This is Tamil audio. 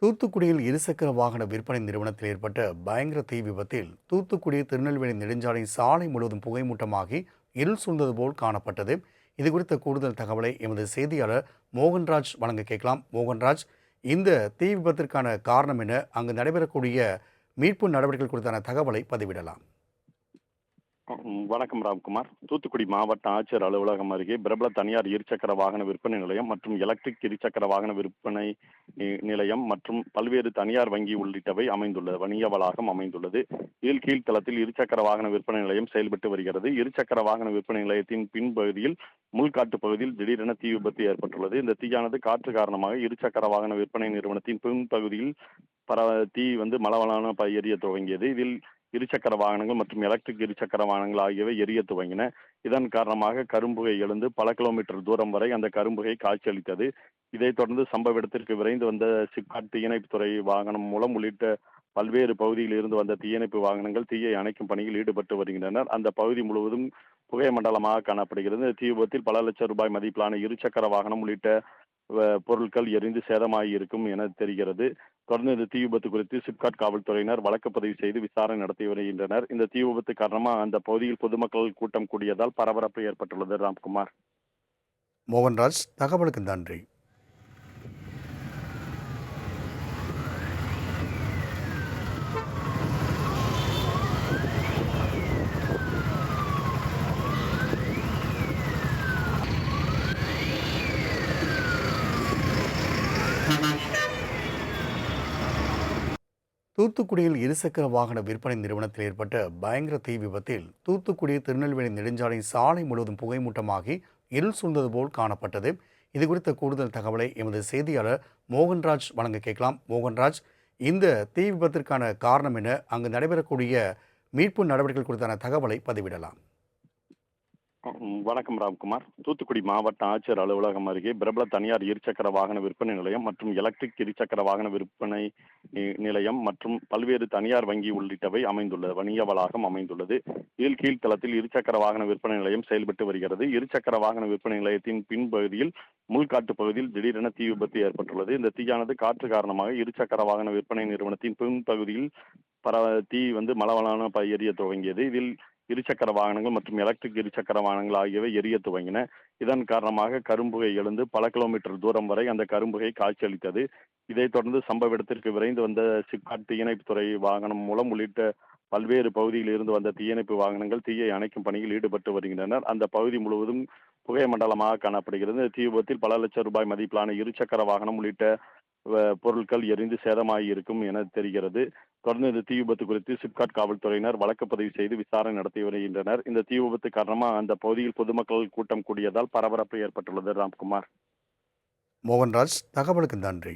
தூத்துக்குடியில் இருசக்கர வாகன விற்பனை நிறுவனத்தில் ஏற்பட்ட பயங்கர தீ விபத்தில் தூத்துக்குடி திருநெல்வேலி நெடுஞ்சாலை சாலை முழுவதும் புகைமூட்டமாகி இருள் சூழ்ந்தது போல் காணப்பட்டது. இது குறித்த கூடுதல் தகவலை எமது செய்தியாளர் மோகன்ராஜ் வழங்க கேட்கலாம். மோகன்ராஜ், இந்த தீ விபத்திற்கான காரணம் என்ன? அங்கு நடைபெறக்கூடிய மீட்பு நடவடிக்கைகள் குறித்தான தகவலை பதிவிடலாம். வணக்கம் ராம்குமார். தூத்துக்குடி மாவட்ட ஆட்சியர் அலுவலகம் அருகே பிரபல தனியார் இருசக்கர வாகன விற்பனை நிலையம் மற்றும் எலக்ட்ரிக் இருசக்கர வாகன விற்பனை நிலையம் மற்றும் பல்வேறு தனியார் வங்கி உள்ளிட்டவை அமைந்துள்ளது வணிக வளாகம் அமைந்துள்ளது. இதில் கீழ்த்தளத்தில் இருசக்கர வாகன விற்பனை நிலையம் செயல்பட்டு வருகிறது. இருசக்கர வாகன விற்பனை நிலையத்தின் பின்பகுதியில் முள்காட்டு பகுதியில் திடீரென தீ விபத்து ஏற்பட்டுள்ளது. இந்த தீயானது காற்று காரணமாக இருசக்கர வாகன விற்பனை நிறுவனத்தின் பின்பகுதியில் தீ மளவலான எரிய துவங்கியது. இதில் இருசக்கர வாகனங்கள் மற்றும் எலக்ட்ரிக் இருசக்கர வாகனங்கள் ஆகியவை எரிய துவங்கின. இதன் காரணமாக கரும்புகை எழுந்து பல கிலோமீட்டர் தூரம் வரை அந்த கரும்புகை காட்சியளித்தது. இதைத் தொடர்ந்து சம்பவ இடத்திற்கு விரைந்து வந்த சிப்காட் தீயணைப்புத்துறை வாகனம் மூலம் உள்ளிட்ட பல்வேறு பகுதியில் இருந்து வந்த தீயணைப்பு வாகனங்கள் தீயை அணைக்கும் பணியில் ஈடுபட்டு வருகின்றனர். அந்த பகுதி முழுவதும் புகை மண்டலமாக காணப்படுகிறது. தீ விபத்தில் பல லட்சம் ரூபாய் மதிப்பிலான இருசக்கர வாகனம் உள்ளிட்ட பொருட்கள் எரிந்து சேதமாகி இருக்கும் என தெரிகிறது. தொடர்ந்து இந்த தீ விபத்து குறித்து சிப்காட் காவல்துறையினர் வழக்கு பதிவு செய்து விசாரணை நடத்தி வருகின்றனர். இந்த தீ விபத்து காரணமாக அந்த பகுதியில் பொதுமக்கள் கூட்டம் கூடியதால் பரபரப்பு ஏற்பட்டுள்ளது. ராம்குமார். மோகன்ராஜ், தகவலுக்கு நன்றி. தூத்துக்குடியில் இருசக்கர வாகன விற்பனை நிறுவனத்தில் ஏற்பட்ட பயங்கர தீ விபத்தில் தூத்துக்குடி திருநெல்வேலி நெடுஞ்சாலை சாலை முழுவதும் புகைமூட்டமாகி இருள் சூழ்ந்தது போல் காணப்பட்டது. இது குறித்த கூடுதல் தகவலை எமது செய்தியாளர் மோகன்ராஜ் வழங்க கேட்கலாம். மோகன்ராஜ், இந்த தீ விபத்திற்கான காரணம் என்ன? அங்கு நடைபெறக்கூடிய மீட்பு நடவடிக்கைகள் குறித்தான தகவலை பதிவிடலாம். வணக்கம் ராம்குமார். தூத்துக்குடி மாவட்ட ஆட்சியர் அலுவலகம் அருகே பிரபல தனியார் இருசக்கர வாகன விற்பனை நிலையம் மற்றும் எலக்ட்ரிக் இருசக்கர வாகன விற்பனை நிலையம் மற்றும் பல்வேறு தனியார் வங்கி உள்ளிட்டவை அமைந்துள்ளது வணிக வளாகம் அமைந்துள்ளது. இதில் கீழ்த்தளத்தில் இருசக்கர வாகன விற்பனை நிலையம் செயல்பட்டு வருகிறது. இருசக்கர வாகன விற்பனை நிலையத்தின் பின்பகுதியில் முள்காட்டு பகுதியில் திடீரென தீ விபத்து ஏற்பட்டுள்ளது. இந்த தீயானது காற்று காரணமாக இருசக்கர வாகன விற்பனை நிறுவனத்தின் பின்பகுதியில் தீ மளவலான எரிய துவங்கியது. இதில் இருசக்கர வாகனங்கள் மற்றும் எலக்ட்ரிக் இருசக்கர வாகனங்கள் ஆகியவை எரிய துவங்கின. இதன் காரணமாக கரும்புகை எழுந்து பல கிலோமீட்டர் தூரம் வரை அந்த கரும்புகை காட்சியளித்தது. இதைத் தொடர்ந்து சம்பவ இடத்திற்கு விரைந்து வந்த சிப்காட் தீயணைப்புத்துறை வாகனம் மூலம் உள்ளிட்ட பல்வேறு பகுதியில் இருந்து வந்த தீயணைப்பு வாகனங்கள் தீயை அணைக்கும் பணியில் ஈடுபட்டு வருகின்றனர். அந்த பகுதி முழுவதும் புகை மண்டலமாக காணப்படுகிறது. தீ விபத்தில் பல லட்சம் ரூபாய் மதிப்பிலான இருசக்கர வாகனம் உள்ளிட்ட பொருட்கள் எரிந்து சேதமாகி இருக்கும் என தெரிகிறது. தொடர்ந்து இந்த தீ விபத்து குறித்து சிப்காட் காவல்துறையினர் வழக்கு பதிவு செய்து விசாரணை நடத்தி வருகின்றனர். இந்த தீ விபத்து காரணமாக அந்த பகுதியில் பொதுமக்கள் கூட்டம் கூடியதால் பரபரப்பு ஏற்பட்டுள்ளது. ராம்குமார். மோகன்ராஜ், தகவலுக்கு நன்றி.